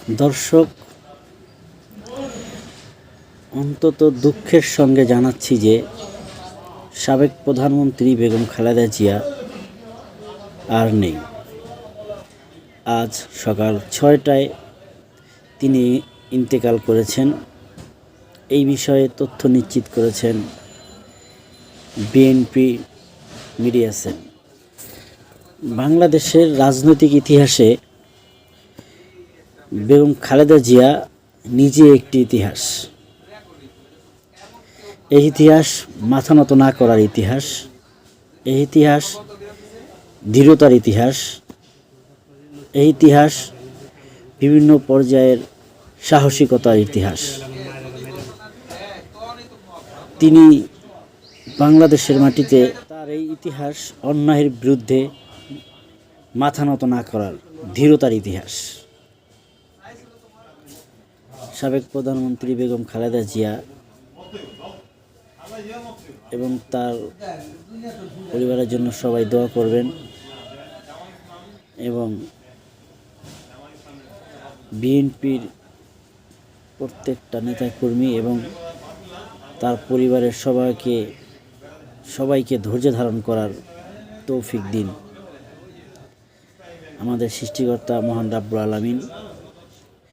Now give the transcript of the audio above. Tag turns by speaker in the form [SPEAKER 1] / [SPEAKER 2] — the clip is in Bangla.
[SPEAKER 1] দর্শক, অন্তত দুঃখের সঙ্গে জানাচ্ছি যে সাবেক প্রধানমন্ত্রী বেগম খালেদা জিয়া আর নেই। আজ সকাল ৬টায় তিনি ইন্তেকাল করেছেন। এই বিষয়ে তথ্য নিশ্চিত করেছেন বিএনপি মিডিয়া সেল। বাংলাদেশের রাজনৈতিক ইতিহাসে বেগম খালেদা জিয়া নিজে একটি ইতিহাস। এই ইতিহাস মাথা নত না করার ইতিহাস। এই ইতিহাস দৃঢ়তার ইতিহাস। এই ইতিহাস বিভিন্ন পর্যায়ের সাহসিকতার ইতিহাস। তিনি বাংলাদেশের মাটিতে তার এই ইতিহাস অন্যায়ের বিরুদ্ধে মাথা নত না করার দৃঢ়তার ইতিহাস। সাবেক প্রধানমন্ত্রী বেগম খালেদা জিয়া এবং তার পরিবারের জন্য সবাই দোয়া করবেন এবং বিএনপির প্রত্যেকটা নেতাকর্মী এবং তার পরিবারের সবাইকে ধৈর্য ধারণ করার তৌফিক দিন আমাদের সৃষ্টিকর্তা মহান রাব্বুল আলামিন।